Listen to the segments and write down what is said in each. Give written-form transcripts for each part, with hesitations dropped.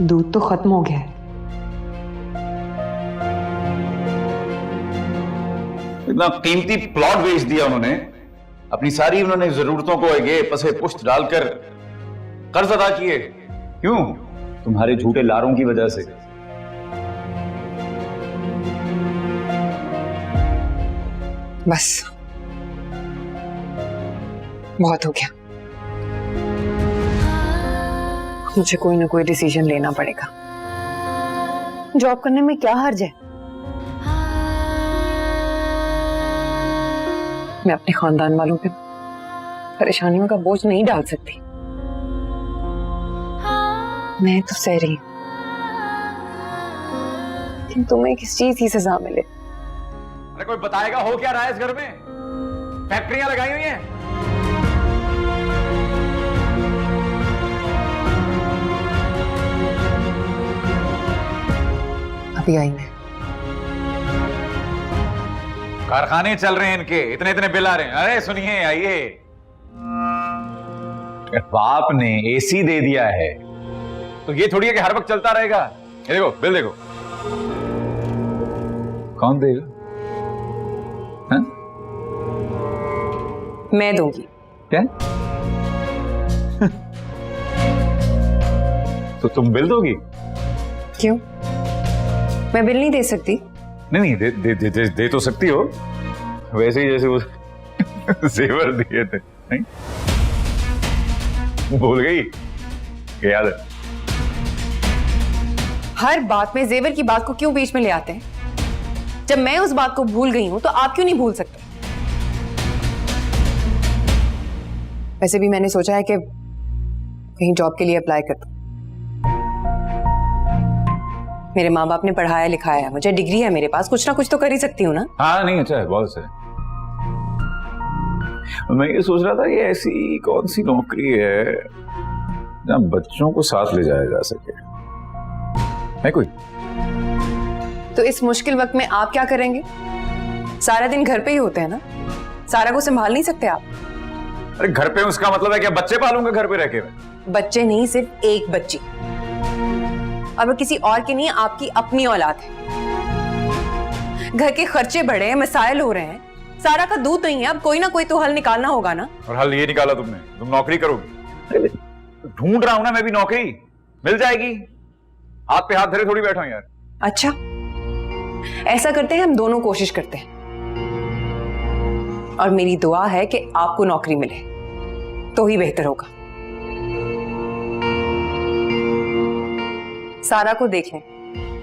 दूध तो खत्म हो गया है। इतना कीमती प्लॉट बेच दिया उन्होंने, अपनी सारी उन्होंने जरूरतों को आगे पसे पुष्ट डालकर कर्ज अदा किए। क्यों? तुम्हारे झूठे लारों की वजह से। बस बहुत हो गया। मुझे कोई ना कोई डिसीजन लेना पड़ेगा। जॉब करने में क्या हर्ज है? मैं अपने खानदान वालों पे परेशानियों का बोझ नहीं डाल सकती। मैं तो सह रही हूं, लेकिन तुम्हें किस चीज की सजा मिले? अरे कोई बताएगा हो क्या रहा है इस घर में? फैक्ट्रियां लगाई हुई हैं। अभी आई मैं। कारखाने चल रहे हैं इनके, इतने इतने बिल आ रहे हैं। अरे सुनिए, आइए। बाप ने एसी दे दिया है तो ये थोड़ी है कि हर वक्त चलता रहेगा। ये देखो बिल देखो। कौन देगा? हाँ? मैं दूंगी। क्या? तो तुम बिल दोगी? क्यों? मैं बिल नहीं दे सकती? नहीं नहीं, दे तो सकती हो, वैसे ही जैसे वो जेवर दिए थे। नहीं भूल गई? याद है? हर बात में जेवर की बात को क्यों बीच में ले आते हैं? जब मैं उस बात को भूल गई हूं तो आप क्यों नहीं भूल सकते? वैसे भी मैंने सोचा है कि कहीं जॉब के लिए अप्लाई कर दूं। मेरे माँ बाप ने पढ़ाया लिखाया है, मुझे डिग्री है मेरे पास, कुछ ना कुछ तो कर ही सकती हूँ ना। हाँ नहीं, अच्छा है, बहुत अच्छा है। मैं ये सोच रहा था ये ऐसी कौन सी नौकरी है जहाँ बच्चों को साथ ले जाया जा सके? है कोई? तो इस मुश्किल वक्त में आप क्या करेंगे? सारा दिन घर पे ही होते हैं ना, सारा को संभाल नहीं सकते आप? अरे घर पे उसका मतलब है क्या बच्चे पालूंगा घर पे रह के? बच्चे नहीं, सिर्फ एक बच्ची, और वो किसी और की नहीं, आपकी अपनी औलाद है। घर के खर्चे बढ़े हैं, मसाइल हो रहे हैं, सारा का दूध नहीं है, अब कोई ना कोई तो हल निकालना होगा ना। और हल ये निकाला तुमने? तुम नौकरी करोगी? ढूंढ रहा हूं ना मैं भी, नौकरी मिल जाएगी। हाथ पे हाथ धरे थोड़ी बैठा हूं यार। अच्छा, ऐसा करते हैं, हम दोनों कोशिश करते हैं, और मेरी दुआ है कि आपको नौकरी मिले तो ही बेहतर होगा। सारा को देख लें,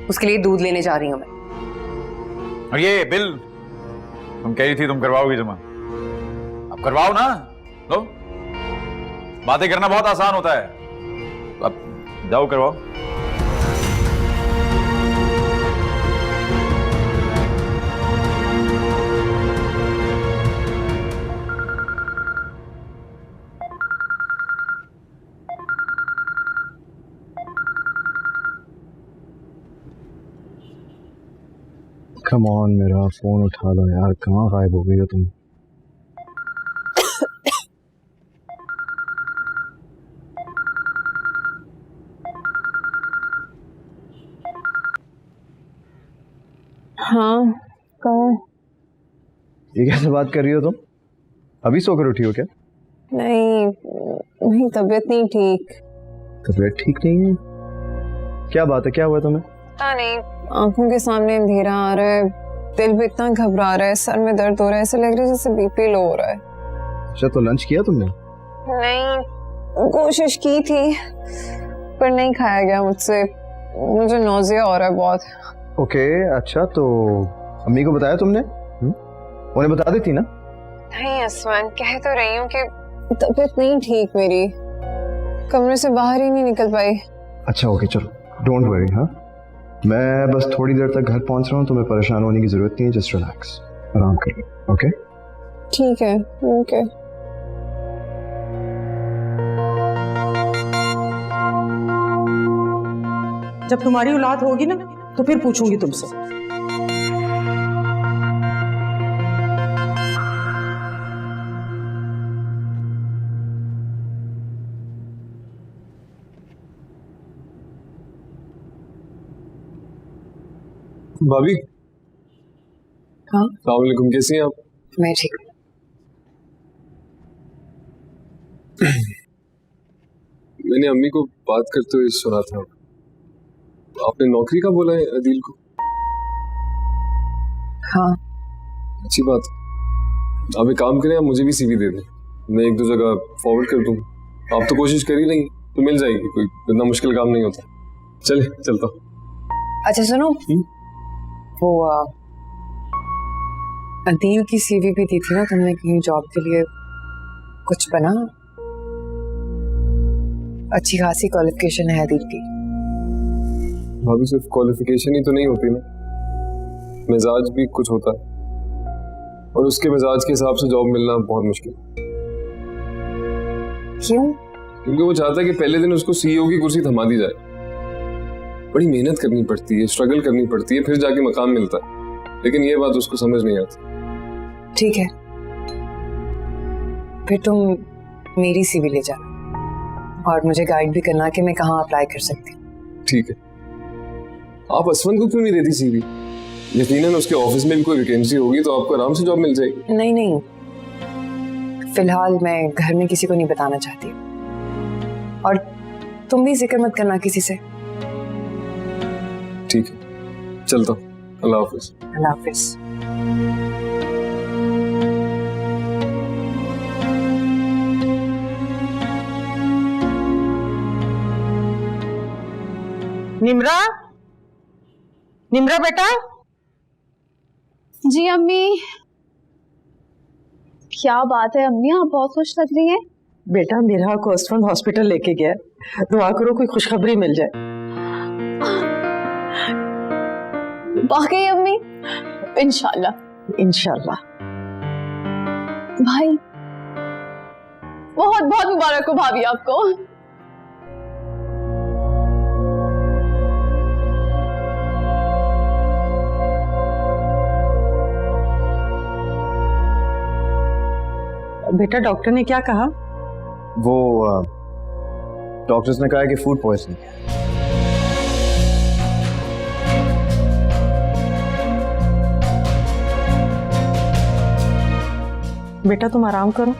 उसके लिए दूध लेने जा रही हूं मैं। और ये बिल तुम कह रही थी तुम करवाओगी जमा, अब करवाओ ना। लो, बातें करना बहुत आसान होता है, अब जाओ करवाओ। कम ऑन, मेरा फोन उठा लो यार, कहाँ गायब हो गई हो तुम? हाँ, कौन? ये कैसे बात कर रही हो तुम? अभी सोकर उठी हो क्या? नहीं, तबीयत नहीं ठीक। तबीयत ठीक नहीं है? क्या बात है, क्या हुआ तुम्हें? पता नहीं, आंखों के सामने अंधेरा आ रहा है, दिल भी इतना घबरा रहा है, सर में दर्द हो रहा है, ऐसे लग रहा है जैसे बीपी लो हो रहा है। अच्छा, तो लंच किया तुमने? नहीं, कोशिश की थी पर नहीं खाया गया मुझसे, मुझे नौजिया हो रहा है बहुत। ओके, अच्छा तो अम्मी को बताया तुमने? उन्हें बता देती ना? नहीं असमान, कह तो रही हूँ कि तबीयत नहीं ठीक मेरी, कमरे से बाहर ही नहीं निकल पाई। अच्छा ओके, चलो डोंट वरी। हाँ, मैं बस थोड़ी देर तक घर पहुंच रहा हूँ, तुम्हें परेशान होने की जरूरत नहीं है, जस्ट रिलैक्स, आराम कर लो। ओके ठीक है, ओके। जब तुम्हारी औलाद होगी ना तो फिर पूछूंगी तुमसे। भाभी, हाँ अस्सलाम वालेकुम, कैसी हैं आप? मैं ठीक हूँ। मैंने अम्मी को बात करते हुए सुना था, आपने नौकरी का बोला है अदील को? हाँ अच्छी बात है। आप एक काम करें, आप मुझे भी सीवी दे दें, मैं एक दो जगह फॉरवर्ड कर दूँ। आप तो कोशिश कर ही नहीं तो मिल जाएगी, कोई इतना मुश्किल काम नहीं होता। चले चलता हूँ। अच्छा सुनो, वो अदील की सीवी भी दी थी ना तुमने कहीं जॉब के लिए, कुछ बना? अच्छी खासी क्वालिफिकेशन है अदील की। भाभी सिर्फ क्वालिफिकेशन ही तो नहीं होती ना, मिजाज भी कुछ होता है, और उसके मिजाज के हिसाब से जॉब मिलना बहुत मुश्किल। क्यों? क्योंकि वो चाहता है कि पहले दिन उसको सीईओ की कुर्सी थमा दी जाए। बड़ी मेहनत करनी पड़ती है, स्ट्रगल करनी पड़ती है, फिर जाके मकाम मिलता है, लेकिन ये बात उसको समझ नहीं आती। ठीक है, फिर तुम मेरी सीवी ले जाना और मुझे गाइड भी करना कि मैं कहाँ अप्लाई कर सकती हूँ। ठीक है। आप असवन को क्यों नहीं देती सीवी? यकीनन उसके ऑफिस में भी कोई वैकेंसी होगी तो आपको आराम से जॉब मिल जाएगी। नहीं नहीं, फिलहाल मैं घर में किसी को नहीं बताना चाहती, और तुम भी जिक्र मत करना किसी से। ठीक है, चलता हूँ। अल्लाह हाफिज। अल्लाह हाफिज। निम्रा, निम्रा बेटा, जी अम्मी। क्या बात है अम्मी, आप बहुत खुश लग रही हैं। बेटा मेरा को अस्वन हॉस्पिटल लेके गया, दुआ करो कोई खुशखबरी मिल जाए। वाकई अम्मी? इंशाल्लाह। इंशाल्लाह। भाई बहुत बहुत मुबारक हो भाभी आपको। बेटा डॉक्टर ने क्या कहा? वो डॉक्टर्स ने कहा है कि फूड पॉइजनिंग है। बेटा तुम आराम करो।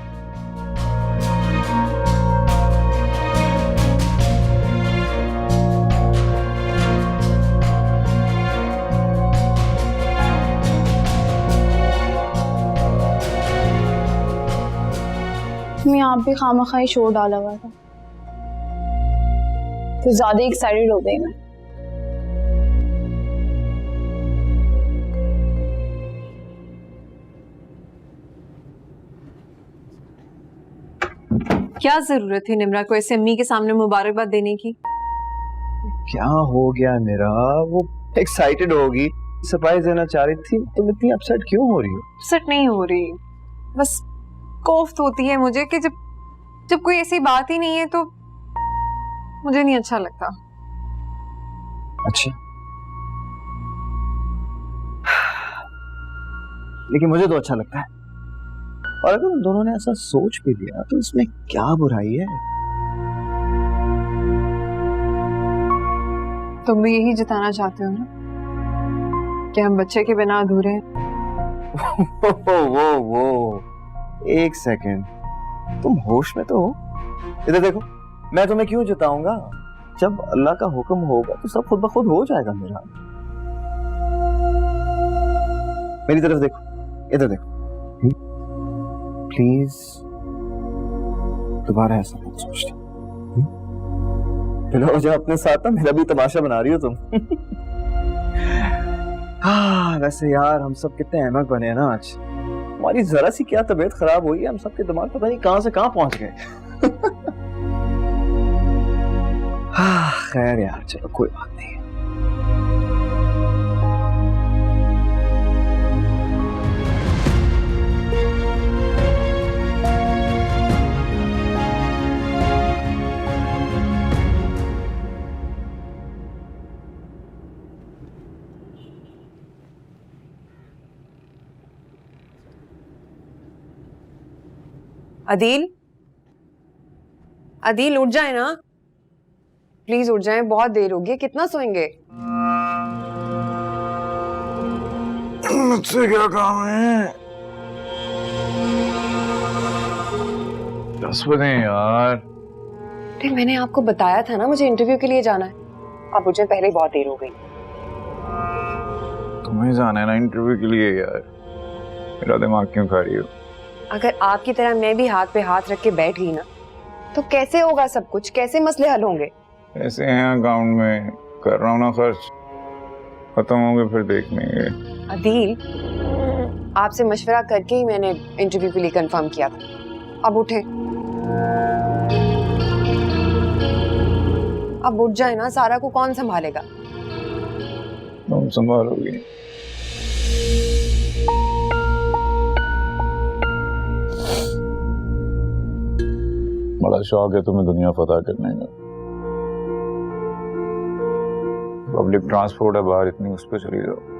मैं आप भी खामखाई शोर डाला हुआ था, तो ज्यादा एक्साइटेड हो गई मैं। क्या जरूरत थी निम्रा को ऐसे अम्मी के सामने मुबारकबाद देने की? क्या हो गया मेरा? वो एक्साइटेड होगी, सरप्राइज देना चाह रही थी, तुम इतनी अपसेट क्यों हो रही हो? अपसेट नहीं हो रही, बस कोफ्त होती है मुझे कि जब जब कोई ऐसी बात ही नहीं है तो मुझे नहीं अच्छा लगता। अच्छा, लेकिन मुझे तो अच्छा लगता है, और अगर उन दोनों ने ऐसा सोच भी लिया तो इसमें क्या बुराई है? तुम भी यही जताना चाहते हो ना कि हम बच्चे के बिना अधूरे हैं? वो एक सेकेंड, तुम होश में तो हो? इधर देखो, मैं तुम्हें क्यों जताऊंगा? जब अल्लाह का हुक्म होगा तो सब खुद ब खुद हो जाएगा मेरा। मेरी तरफ देखो, इधर देखो, प्लीज दोबारा ऐसा मत सोचना। फिर मुझे अपने साथ ना मेरा भी तमाशा बना रही हो तुम। हाँ वैसे यार हम सब कितने अहमक बने हैं ना आज। हमारी जरा सी क्या तबीयत खराब हुई है, हम सबके दिमाग पता नहीं कहां से कहां पहुंच गए। हाँ खैर यार, चलो कोई बात नहीं। अदील, अदील उठ जाए ना प्लीज, उठ जाए, बहुत देर हो गई, कितना सोएंगे? मुझसे क्या काम है? 10 बजे यार। अरे मैंने आपको बताया था ना मुझे इंटरव्यू के लिए जाना है। अब मुझे पहले ही बहुत देर हो गई। तुम्हें जाना है ना इंटरव्यू के लिए यार, मेरा दिमाग क्यों खा रही हो? अगर आपकी तरह मैं भी हाथ पे हाथ रख के बैठ गई ना तो कैसे होगा सब कुछ, कैसे मसले हल होंगे? ऐसे हैं अकाउंट में, कर रहा हूँ ना खर्च, खत्म होंगे फिर देख लेंगे। अदील, आपसे मशवरा करके ही मैंने इंटरव्यू के लिए कंफर्म किया था। अब उठे, अब उठ जाए ना, सारा को कौन संभालेगा? तुम संभालोगी। बड़ा शौक है तुम्हें दुनिया फतह करने का। पब्लिक ट्रांसपोर्ट है बाहर, इतनी उस पर चली जाओ।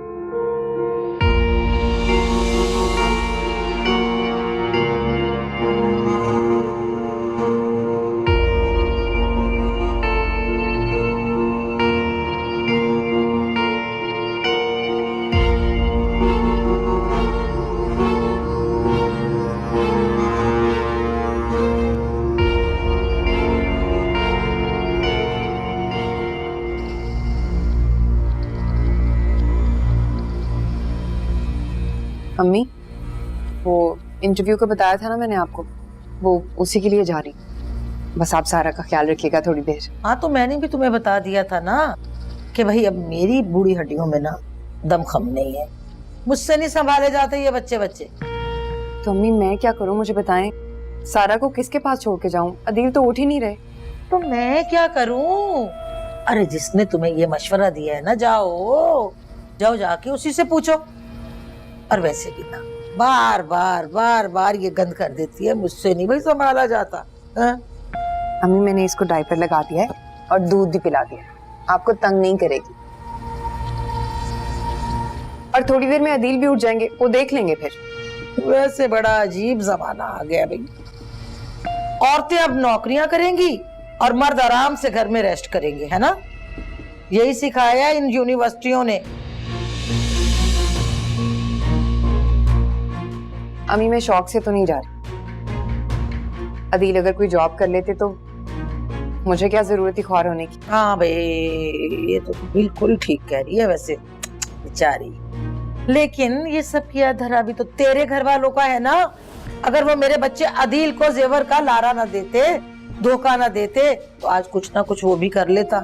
अम्मी, वो इंटरव्यू का बताया था ना मैंने आपको, वो उसी के लिए जा रही। बस आप सारा का ख्याल रखिएगा थोड़ी देर। हाँ तो मैंने भी तुम्हें बता दिया था ना कि भाई अब मेरी बूढ़ी हड्डियों में ना दमखम नहीं है, मुझसे नहीं संभाले जाते ये बच्चे। तो अम्मी मैं क्या करूं, मुझे बताएं। सारा को किसके पास छोड़ के जाऊं? अदील तो उठ ही नहीं रहे। तो मैं क्या करूं? अरे जिसने तुम्हें ये मशवरा दिया है ना, जाओ जाके उसी से पूछो। और वैसे भी ना बार बार ये गंद कर देती है, मुझसे नहीं भाई संभाला जाता है? अम्मी मैंने इसको डायपर लगा दिया है और दूध भी पिला दिया है, आपको तंग नहीं करेगी। और थोड़ी देर में अदील भी उठ जाएंगे, वो देख लेंगे फिर। वैसे बड़ा अजीब जमाना आ गया भाई। औरतें अब नौकरियां करेंगी और मर्द आराम से घर में रेस्ट करेंगे, है ना? यही सिखाया इन यूनिवर्सिटियों ने। अम्मी मैं शौक से तो नहीं जा रही। अदील अगर कोई जॉब कर लेते तो मुझे क्या जरूरत थी ख्वार होने की? हाँ भाई, ये तो बिल्कुल ठीक कह रही है वैसे बेचारी। लेकिन ये सब किया धरा भी तो तेरे घर वालों का है ना। अगर वो मेरे बच्चे अदील को जेवर का लारा ना देते, धोखा ना देते, तो आज कुछ ना कुछ वो भी कर लेता।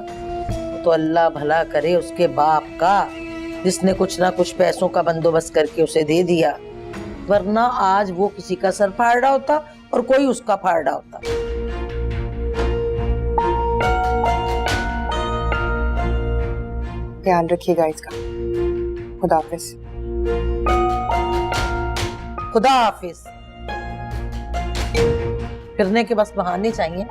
तो अल्लाह भला करे उसके बाप का, जिसने कुछ ना कुछ पैसों का बंदोबस्त करके उसे दे दिया, वरना आज वो किसी का सर फाड़ रहा होता और कोई उसका फाड़ रहा होता। ख्याल रखिएगा इसका। खुदा हाफिज। खुदा हाफिज। फिरने के बस बहाने चाहिए।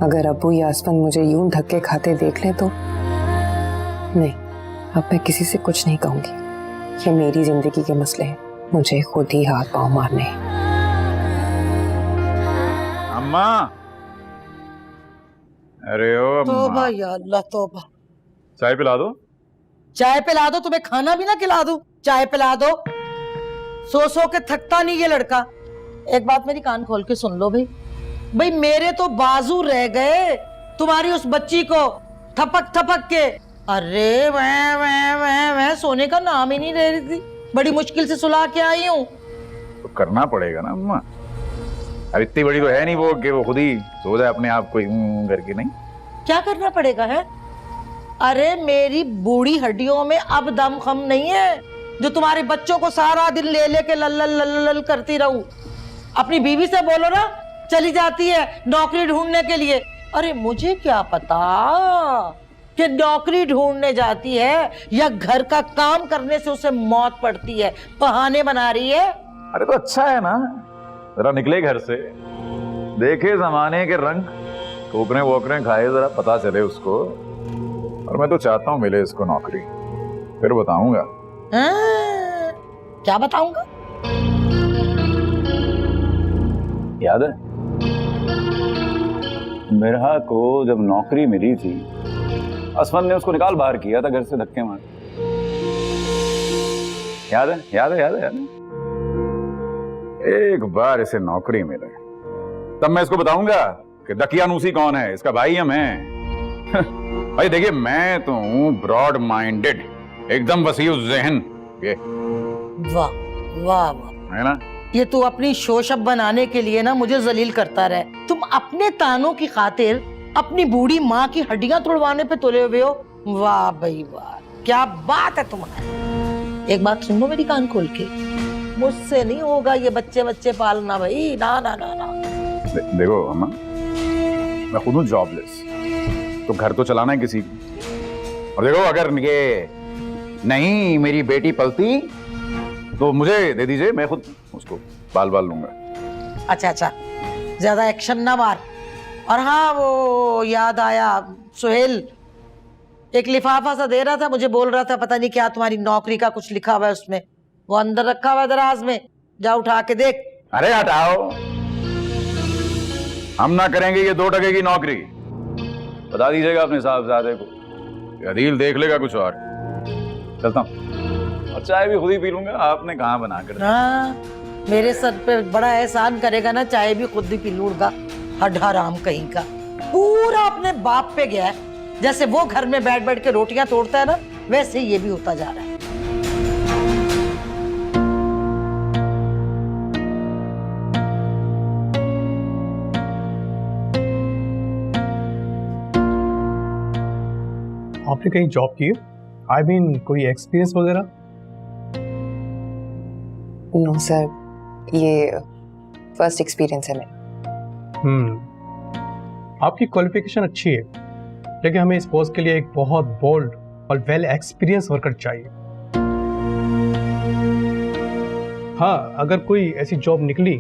अगर अब्बू यासमन मुझे यूं धक्के खाते देख ले तो नहीं, अब मैं किसी से कुछ नहीं कहूंगी। ये मेरी जिंदगी के मसले हैं, मुझे खुद ही हाथ पांव मारने हैं। अम्मा, अरे ओ तोबा अम्मा, या अल्लाह तोबा। चाय पिला दो। चाय पिला दो? तुम्हें खाना भी ना खिला दूं? चाय पिला दो? सो के थकता नहीं ये लड़का। एक बात मेरी कान खोल के सुन लो भाई, भाई मेरे तो बाजू रह गए तुम्हारी उस बच्ची को थपक थपक के। अरे वह सोने का नाम ही नहीं ले रही थी, बड़ी मुश्किल से सुला के आई हूँ। तो करना पड़ेगा ना अम्मा, अब इतनी बड़ी तो है नहीं वो कि वो खुद ही सो जाए अपने आप को करके। नहीं क्या करना पड़ेगा है? अरे मेरी बूढ़ी हड्डियों में अब दम खम नहीं है जो तुम्हारे बच्चों को सारा दिन ले लेके लल करती रहूं। अपनी बीवी से बोलो ना, चली जाती है नौकरी ढूंढने के लिए। अरे मुझे क्या पता कि नौकरी ढूंढने जाती है या घर का काम करने से उसे मौत पड़ती है। बहाने बना रही है। अरे तो अच्छा है ना, जरा निकले घर से, देखे जमाने के रंग, ठोकरे वोकरे खाए, जरा पता चले उसको। और मैं तो चाहता हूँ मिले इसको नौकरी, फिर बताऊंगा। क्या बताऊंगा? याद है मिरहा को जब नौकरी मिली थी, असमन ने उसको निकाल बाहर किया था घर से धक्के मार। याद है याद है याद है याद है। एक बार इसे नौकरी मिले तब मैं इसको बताऊंगा कि दकियानूसी कौन है, इसका भाई हम हैं। भाई देखिए मैं तो हूँ ब्रॉड माइंडेड, एकदम वसीउ ज़हन। ये वाह वाह वाह है ना। ये तू अपनी शोशब बनाने के लिए ना मुझे जलील करता रहे। तुम अपने तानों की खातिर अपनी बूढ़ी माँ की हड्डियां तोड़वाने पे तुले हुए हो। वाह भाई वाह, क्या बात है तुम्हारी। एक बात सुन लो मेरी कान खोल के, मुझसे नहीं होगा ये बच्चे बच्चे पालना भाई, ना ना ना ना। देखो अम्मा, मैं खुद हूँ जॉबलेस, तो घर तो चलाना है किसी को। और देखो अगर ये नहीं मेरी बेटी पलती तो मुझे दे दीजिए, मैं खुद उसको बाल बाल लूंगा। अच्छा अच्छा, ज्यादा एक्शन ना मार। और हाँ वो याद आया, सुहेल एक लिफाफा सा दे रहा था, मुझे बोल रहा था पता नहीं क्या तुम्हारी नौकरी का कुछ लिखा हुआ है उसमें, वो अंदर रखा हुआ है दराज में, जा उठा के देख। अरे हटाओ, हम ना करेंगे ये 2 टके की नौकरी। बता दीजिएगा अपने साहबजादे को, अदील देख लेगा कुछ और। चलता हूँ, और चाय भी खुद ही पी लूंगा, आपने कहाँ बना कर। हाँ, मेरे सर पे बड़ा एहसान करेगा ना, चाय भी खुद ही पी लूंगा। हड्डाराम कहीं का, पूरा अपने बाप पे गया है। जैसे वो घर में बैठ बैठ के रोटियां तोड़ता है ना, वैसे ये भी होता जा रहा है। आपने कहीं जॉब की है? आई मीन कोई एक्सपीरियंस वगैरह? नो सर, ये फर्स्ट एक्सपीरियंस है मेरा। आपकी क्वालिफिकेशन अच्छी है, लेकिन हमें इस पोस्ट के लिए एक बहुत बोल्ड और वेल एक्सपीरियंस वर्कर चाहिए। हाँ, अगर कोई ऐसी जॉब निकली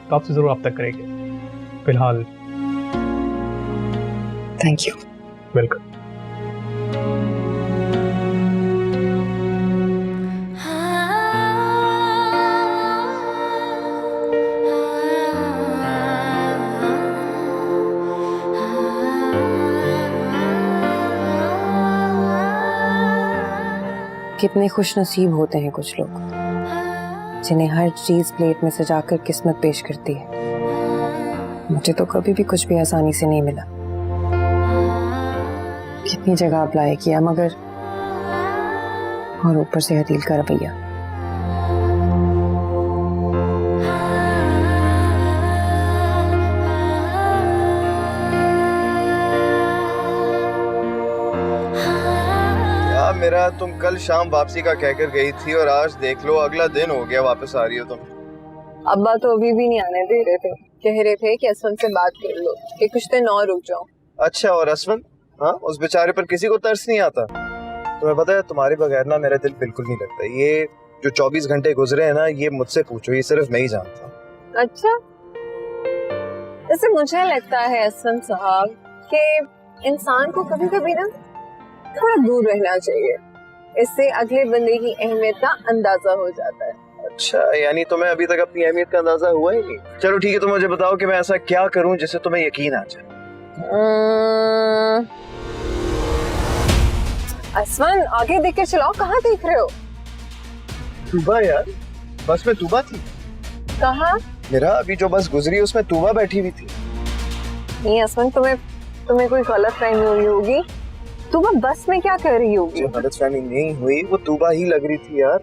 तो आपसे जरूर रब्ता करेंगे। फिलहाल थैंक यू। वेलकम। कितने खुश नसीब होते हैं कुछ लोग, जिन्हें हर चीज प्लेट में सजाकर किस्मत पेश करती है। मुझे तो कभी भी कुछ भी आसानी से नहीं मिला। कितनी जगह अप्लाई किया मगर, और ऊपर से अदील का रवैया। मेरा तुम कल शाम वापसी का कहकर गई थी और आज देख लो अगला दिन हो गया, वापस आ रही हो तुम। अब्बा तो अभी भी नहीं आने दे रहे थे, कह रहे थे कि असवन से बात कर लो कि कुछ दिन और रुक जाओ। अच्छा, और असवन? हाँ, उस बेचारे पर किसी को तरस नहीं आता? तुम्हें पता है तुम्हारे बगैर ना मेरा दिल बिल्कुल नहीं लगता। ये जो 24 घंटे गुजरे हैं ना, ये मुझसे पूछो, ये सिर्फ मैं ही जानता हूँ। अच्छा, वैसे मुझे लगता है असवन साहब कि इंसान को कभी कभी ना थोड़ा दूर रहना चाहिए, इससे अगले बंदे की अहमियत का अंदाजा हो जाता है। अच्छा, यानी तुम्हें अभी तक अपनी अहमियत का अंदाजा हुआ ही नहीं। चलो ठीक है, तो मुझे बताओ कि मैं ऐसा क्या करूं जिससे तुम्हें यकीन आ जाए। असवन आगे देख के चलाओ, कहाँ देख रहे हो? तूबा यार, बस में तूबा थी। कहाँ? मेरा अभी जो बस गुजरी उसमें तूबा बैठी हुई थी। नहीं असमन, तुम्हें कोई गलत फहमी हुई होगी। तुम बस में क्या कर रही होगी? जो गलतफहमी नहीं हुई वो तूबा ही लग रही थी यार।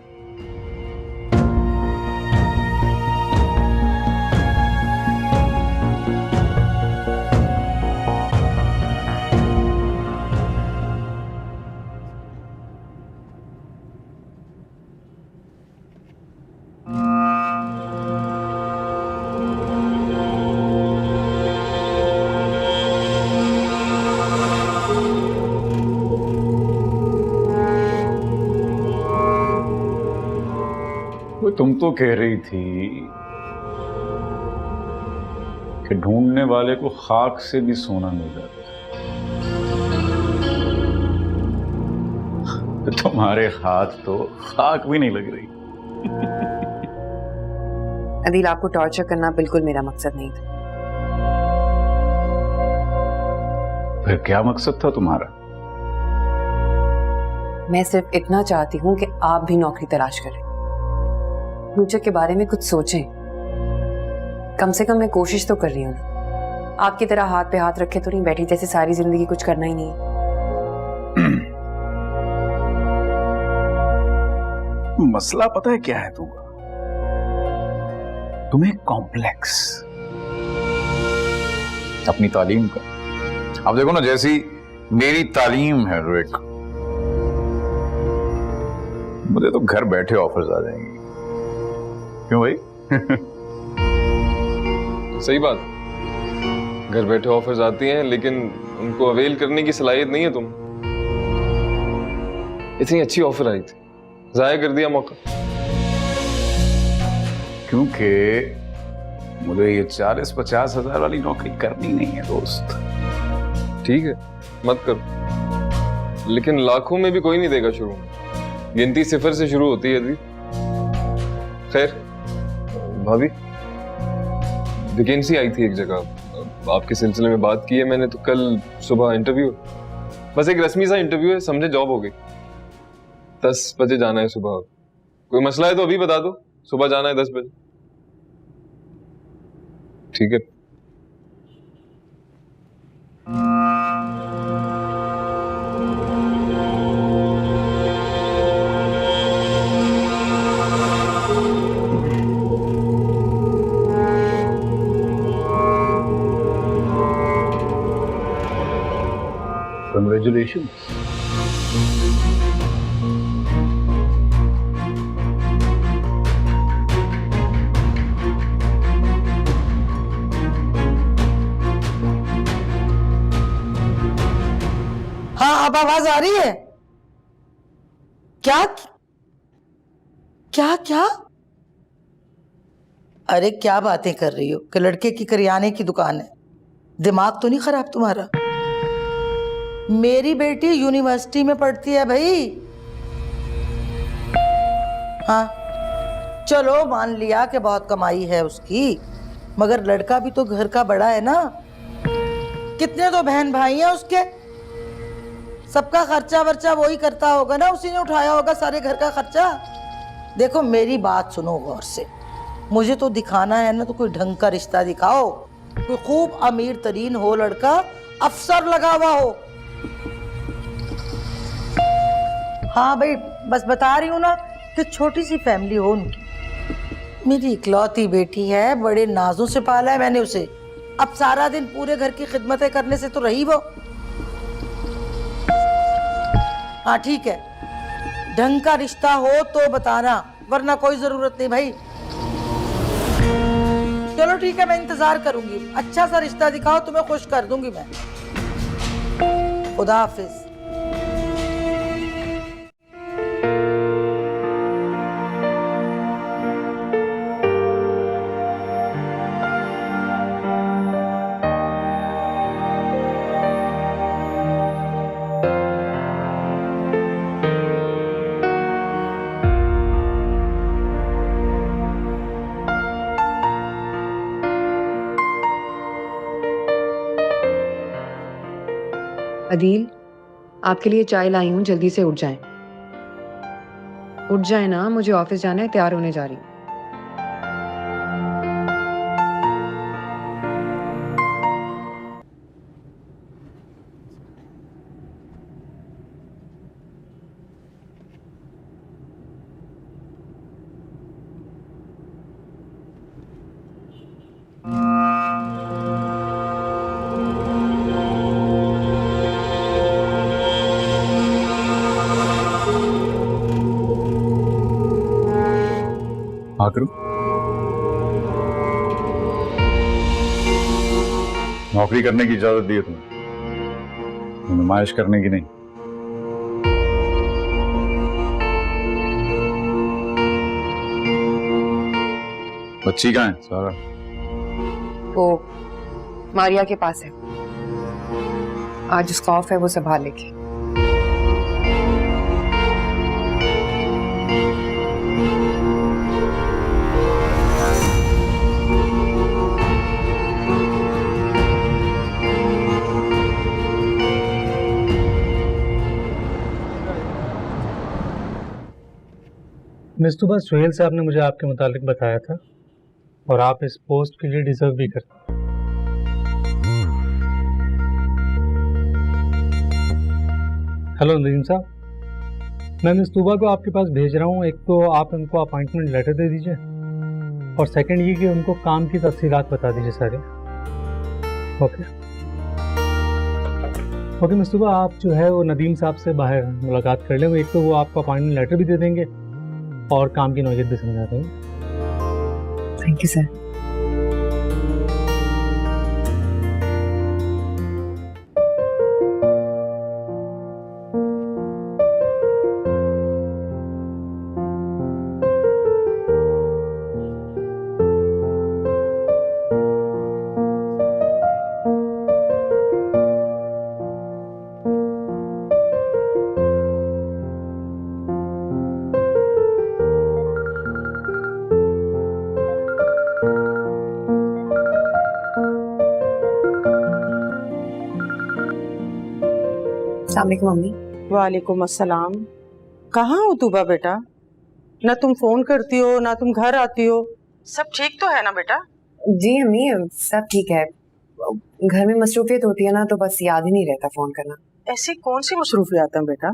वो तुम तो कह रही थी कि ढूंढने वाले को खाक से भी सोना मिल जाता है। तुम्हारे हाथ तो खाक भी नहीं लग रही। अदील, आपको टॉर्चर करना बिल्कुल मेरा मकसद नहीं था। फिर क्या मकसद था तुम्हारा? मैं सिर्फ इतना चाहती हूँ कि आप भी नौकरी तलाश करें, फ्यूचर के बारे में कुछ सोचें। कम से कम मैं कोशिश तो कर रही हूँ ना। आपकी तरह हाथ पे हाथ रखे तो नहीं बैठी जैसे सारी जिंदगी कुछ करना ही नहीं है। मसला पता है क्या है तुम्हें कॉम्प्लेक्स अपनी तालीम का। अब देखो ना, जैसी मेरी तालीम है रिक, मुझे तो घर बैठे ऑफर्स आ जाएंगे। क्यों भाई? सही बात, घर बैठे ऑफर्स आती हैं लेकिन उनको अवेल करने की सलाहियत नहीं है तुम। इतनी अच्छी ऑफर आई थी, जाया कर दिया मौका। क्योंकि मुझे ये 40-50 हजार वाली नौकरी करनी नहीं है दोस्त। ठीक है, मत करो, लेकिन लाखों में भी कोई नहीं देगा शुरू में। गिनती 0 से शुरू होती है दी। खैर भाभी, वैकेंसी आई थी एक जगह, आपके सिलसिले में बात की है मैंने, तो कल सुबह इंटरव्यू। बस एक रस्मी सा इंटरव्यू है, समझे जॉब हो गई। 10 बजे जाना है सुबह। कोई मसला है तो अभी बता दो, सुबह जाना है 10 बजे। ठीक है। Congratulations. हाँ, अब आवाज आ रही है? क्या क्या क्या? अरे क्या बातें कर रही हो कि लड़के की करियाने की दुकान है? दिमाग तो नहीं खराब तुम्हारा? मेरी बेटी यूनिवर्सिटी में पढ़ती है भाई। हाँ चलो, मान लिया कि बहुत कमाई है उसकी, मगर लड़का भी तो घर का बड़ा है ना। कितने तो बहन भाई हैं उसके, सबका खर्चा वर्चा वही करता होगा ना, उसी ने उठाया होगा सारे घर का खर्चा। देखो मेरी बात सुनो गौर से, मुझे तो दिखाना है ना तो कोई ढंग का रिश्ता दिखाओ, कोई खूब अमीर तरीन हो लड़का, अफसर लगा हुआ हो। हाँ भाई, बस बता रही हूँ ना कि छोटी सी फैमिली हो उनकी। मेरी इकलौती बेटी है, बड़े नाजों से पाला है मैंने उसे। अब सारा दिन पूरे घर की खिदमतें करने से तो रही वो। हाँ ठीक है, ढंग का रिश्ता हो तो बताना, वरना कोई जरूरत नहीं भाई। चलो ठीक है, मैं इंतजार करूंगी। अच्छा सा रिश्ता दिखाओ, तुम्हें खुश कर दूंगी मैं। खुदा हाफिज। अदील, आपके लिए चाय लाई हूँ, जल्दी से उठ जाएं। उठ जाए ना, मुझे ऑफिस जाना है, तैयार होने जा रही हूँ। नौकरी करने की इजाजत दी है तुम्हें, नुमाइश करने की नहीं। बच्ची कहाँ है सारा? वो मारिया के पास है, आज उसका ऑफ है, वो संभाल लेगी। मिस तुबा, सुहेल साहब ने मुझे आपके मुतालिक बताया था और आप इस पोस्ट के लिए डिजर्व भी करते। हेलो नदीम साहब, मैं मिस तुबा को आपके पास भेज रहा हूँ। एक तो आप उनको अपॉइंटमेंट लेटर दे दीजिए और सेकंड ये कि उनको काम की तफसीलात बता दीजिए सारे। ओके मिस तुबा, आप जो है वो नदीम साहब से बाहर मुलाकात कर लें। एक तो वो आपको अपॉइंटमेंट लेटर भी दे देंगे और काम की नौयत भी समझा देंगे। Thank you sir. अस्सलामुअलैकुम मम्मी। वालेकुम अस्सलाम। कहाँ हो तुबा बेटा? ना तुम फोन करती हो ना तुम घर आती हो। सब ठीक तो है ना बेटा? जी अम्मी, सब ठीक है। घर में मसरूफियत होती है ना, तो बस याद ही नहीं रहता फोन करना। ऐसी कौन सी मसरूफियात हैं बेटा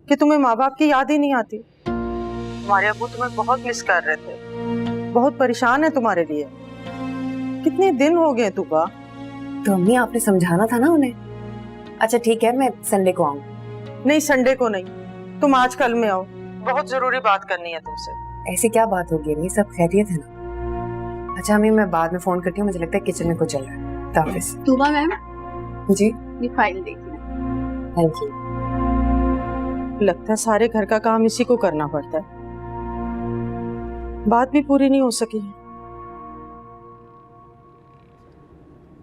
कि तुम्हें माँ बाप की याद ही नहीं आती? तुम्हारे अब्बू तुम्हें बहुत मिस कर रहे थे, बहुत परेशान है तुम्हारे लिए। कितने दिन हो गए तुबा? तो अम्मी आपने समझाना था ना उन्हें। अच्छा ठीक है, मैं संडे को आऊँ। नहीं, संडे को नहीं, तुम आज कल में आओ, बहुत जरूरी बात करनी है तुमसे। ऐसी क्या बात होगी अम्मी, सब खैरियत है ना? अच्छा अम्मी, मैं बाद में फोन करती हूँ, मुझे लगता है किचन में कुछ चल रहा है। ताफिस। तुबा मैम, जी ये फाइल देखिए। Thank you. लगता है सारे घर का काम इसी को करना पड़ता है। बात भी पूरी नहीं हो सकी।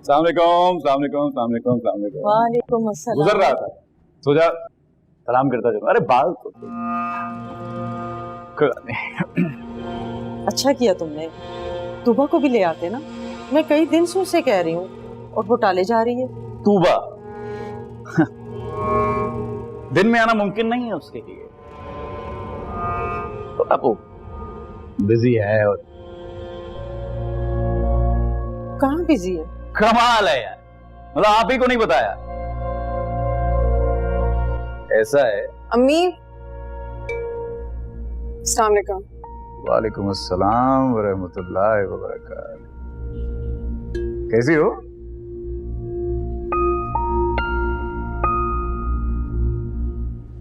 वालेकुम अस्सलाम। गुजर रहा था, सो जा, सलाम करता चलो। अरे बाल तो अच्छा किया तुमने, तुबा को भी ले आते ना। मैं कई दिन से उसे कह रही हूँ और वो टाले जा रही है। तूबा दिन में आना मुमकिन नहीं है उसके लिए, तो अब वो बिजी है। और कहाँ बिजी है? कमाल है यार, मतलब आप ही को नहीं बताया। ऐसा है। अम्मी, अस्सलाम वालेकुम। वालेकुम अस्सलाम व रहमतुल्लाहि व बरकातहू। कैसी हो?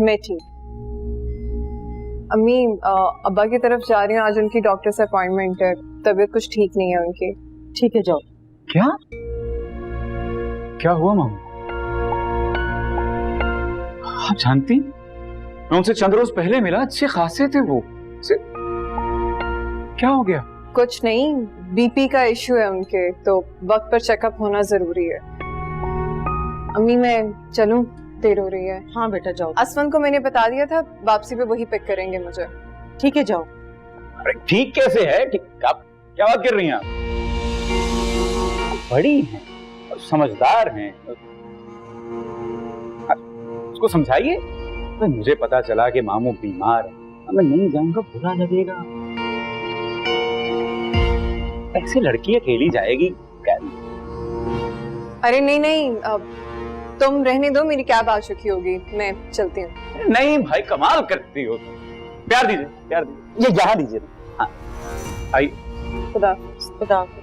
मैं ठीक। अम्मी, अब्बा की तरफ जा रही हूँ, आज उनकी डॉक्टर से अपॉइंटमेंट है, तबीयत कुछ ठीक नहीं है उनकी। ठीक है, जाओ। क्या क्या हुआ मामा? आप जानती, मैं उनसे चंद रोज पहले मिला, अच्छे खासे थे वो। क्या हो गया? कुछ नहीं, बीपी का इशू है उनके, तो वक्त पर चेकअप होना जरूरी है। अम्मी मैं चलूं, देर हो रही है। हाँ बेटा जाओ। असफन को मैंने बता दिया था, वापसी पे वही पिक करेंगे मुझे। ठीक है, जाओ। अरे ठीक कैसे है? ठीक, आप क्या बात कर रही हैं? आप बड़ी हैं और समझदार हैं, उसको समझाइए। तो मुझे पता चला कि मामू बीमार है, मैं नहीं जाऊंगा, बुरा लगेगा। ऐसे लड़की अकेली जाएगी क्या? अरे नहीं नहीं, अब तुम रहने दो, मेरी कैब आ चुकी होगी, मैं चलती हूँ। नहीं भाई, कमाल करती हो। प्यार दीजिए, प्यार दीजिए, ये यहाँ दीजिए। हाँ आइए। खुदा खुदा हाफिज।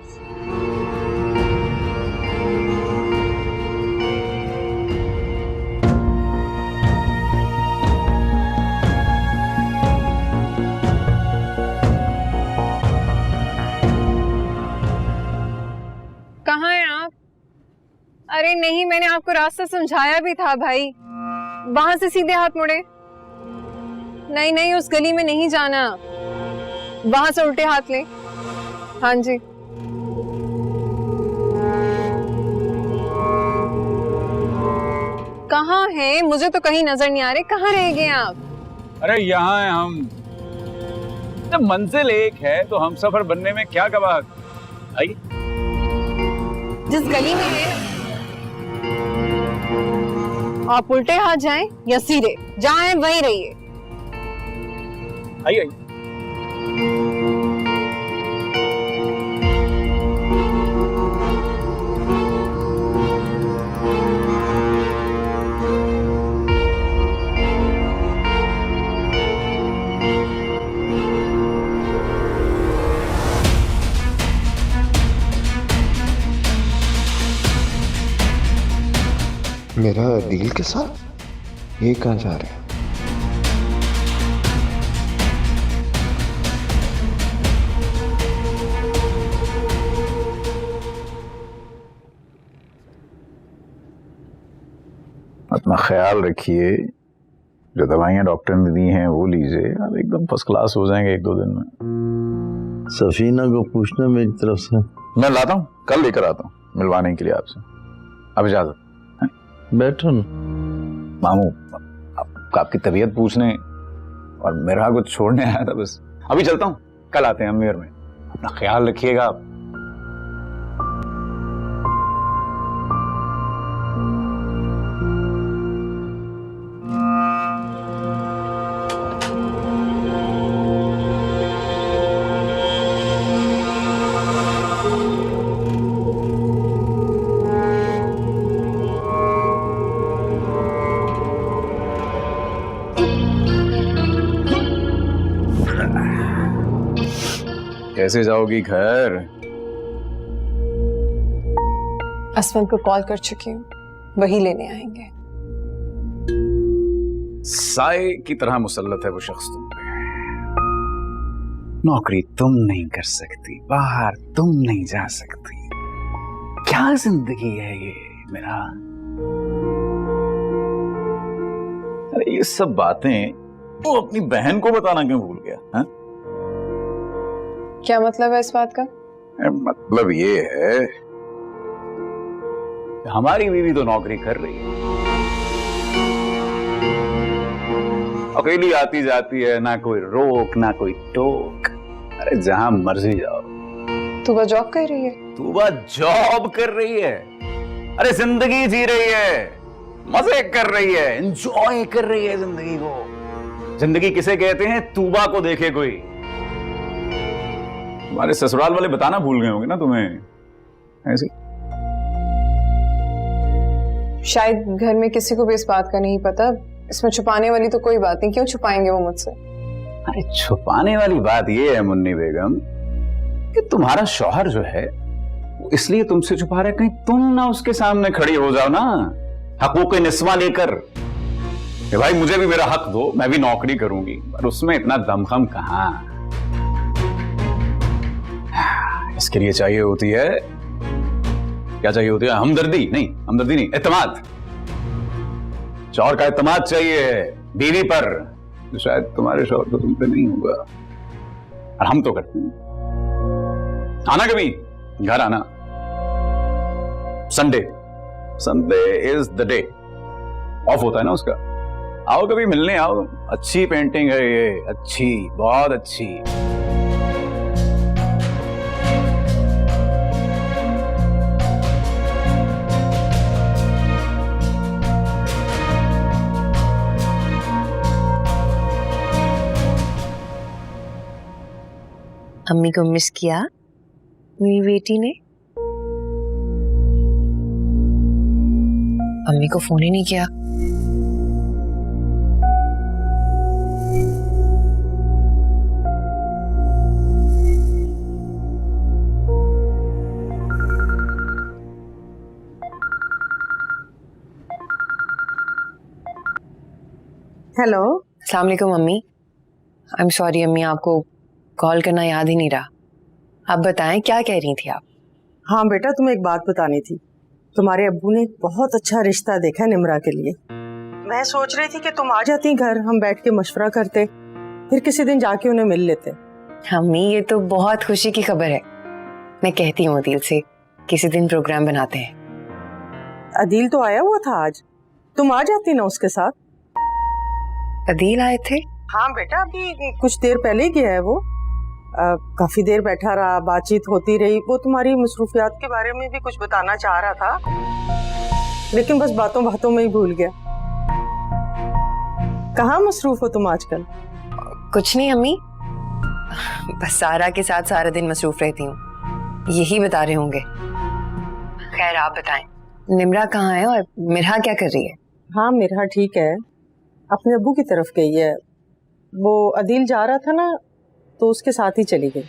कहाँ हैं आप? अरे नहीं, मैंने आपको रास्ता समझाया भी था भाई, वहां से सीधे हाथ मुड़े। नहीं नहीं, उस गली में नहीं जाना, वहां से उल्टे हाथ ले। हाँ जी। कहाँ हैं? मुझे तो कहीं नजर नहीं आ रहे, कहाँ रह गए आप? अरे यहाँ है हम। जब मंजिल एक है तो हम सफर बनने में क्या गवाह। आइए। जिस गली में है आप उल्टे हाथ जाएं या सीधे, जहाँ हैं वहीं रहिए। आइए। मेरा डील के साथ ये कहाँ जा रहे हैं? अपना ख्याल रखिए, जो दवाइयाँ डॉक्टर ने दी हैं वो लीजिए, आप एकदम फर्स्ट क्लास हो जाएंगे 1-2 दिन में। सफीना को पूछना मेरी तरफ से। मैं लाता हूँ, कल लेकर आता हूँ मिलवाने के लिए आपसे। अब इजाजत। बैठो ना मामू, आपकी तबीयत पूछने और मेरा कुछ छोड़ने आया था बस। अभी चलता हूँ, कल आते हैं अमीर में। अपना ख्याल रखिएगा आप। कैसे जाओगी घर? असमन को कॉल कर चुकी हूँ, वही लेने आएंगे। साए की तरह मुसल्लत है वो शख्स तुम पे। नौकरी तुम नहीं कर सकती, बाहर तुम नहीं जा सकती, क्या जिंदगी है ये मेरा। अरे ये सब बातें वो अपनी बहन को बताना क्यों भूल गया? हा? क्या मतलब है इस बात का? मतलब ये है, हमारी बीवी तो नौकरी कर रही है, अकेली आती जाती है, ना कोई रोक ना कोई टोक। अरे जहां मर्जी जाओ। तूबा जॉब कर रही है? तूबा जॉब कर रही है, अरे जिंदगी जी रही है, मजे कर रही है, एंजॉय कर रही है जिंदगी को। जिंदगी किसे कहते हैं? तूबा को देखे कोई। तुम्हारे ससुराल वाले बताना भूल गए होंगे ना तुम्हें ऐसे। शायद घर में किसी को भी इस बात का नहीं पता, इसमें छुपाने वाली तो कोई बात नहीं, क्यों छुपाएंगे वो मुझसे? अरे छुपाने वाली बात ये है मुन्नी बेगम कि तुम्हारा शौहर जो है वो इसलिए तुमसे छुपा रहा है, कहीं तुम ना उसके सामने खड़ी हो जाओ ना हकूक निस्वा लेकर कि भाई मुझे भी मेरा हक दो, मैं भी नौकरी करूंगी। पर उसमें इतना दमखम कहां। इसके लिए चाहिए होती है, क्या चाहिए होती है? हमदर्दी नहीं, एतमाद। शौहर का एतमाद चाहिए बीवी पर, तो शायद तुम्हारे शौहर को तुम पे नहीं होगा, और हम तो करते हैं। आना कभी घर, आना। Sunday is the day of होता है ना उसका। आओ कभी मिलने आओ, अच्छी पेंटिंग है ये, अच्छी, बहुत अच्छी। अम्मी को मिस किया मेरी बेटी ने? अम्मी को फोन ही नहीं किया। हेलो। अस्सलाम वालेकुम अम्मी। आई एम सॉरी अम्मी, आपको कॉल करना याद ही नहीं रहा। आप बताएं क्या कह रही थी आप? हाँ बेटा, तुम्हें एक बात बतानी थी। तुम्हारे अब्बू ने एक बहुत अच्छा रिश्ता देखा है निम्रा के लिए। मैं सोच रही थी कि तुम आ जाती घर, हम बैठ के मशवरा करते, फिर किसी दिन जाके उन्हें मिल लेते। अम्मी ये तो बहुत खुशी की खबर है। मैं कहती हूँ अदील से किसी दिन प्रोग्राम बनाते हैं। अदील तो आया हुआ था आज, तुम आ जाती ना उसके साथ। अदील आए थे? हाँ बेटा, अभी कुछ देर पहले ही गया है वो। काफी देर बैठा रहा, बातचीत होती रही। वो तुम्हारी मसरूफियात के बारे में भी कुछ बताना चाह रहा था, लेकिन बस बातों बातों में ही भूल गया। कहाँ मसरूफ हो तुम आजकल? कुछ नहीं अम्मी, बस सारा के साथ सारा दिन मसरूफ रहती हूँ, यही बता रहे होंगे। खैर आप बताएं, निम्रा कहाँ है और मिरहा क्या कर रही है? हाँ मिरहा ठीक है, अपने अब्बू की तरफ गई है। वो अदील जा रहा था ना, तो उसके साथ ही चली गई।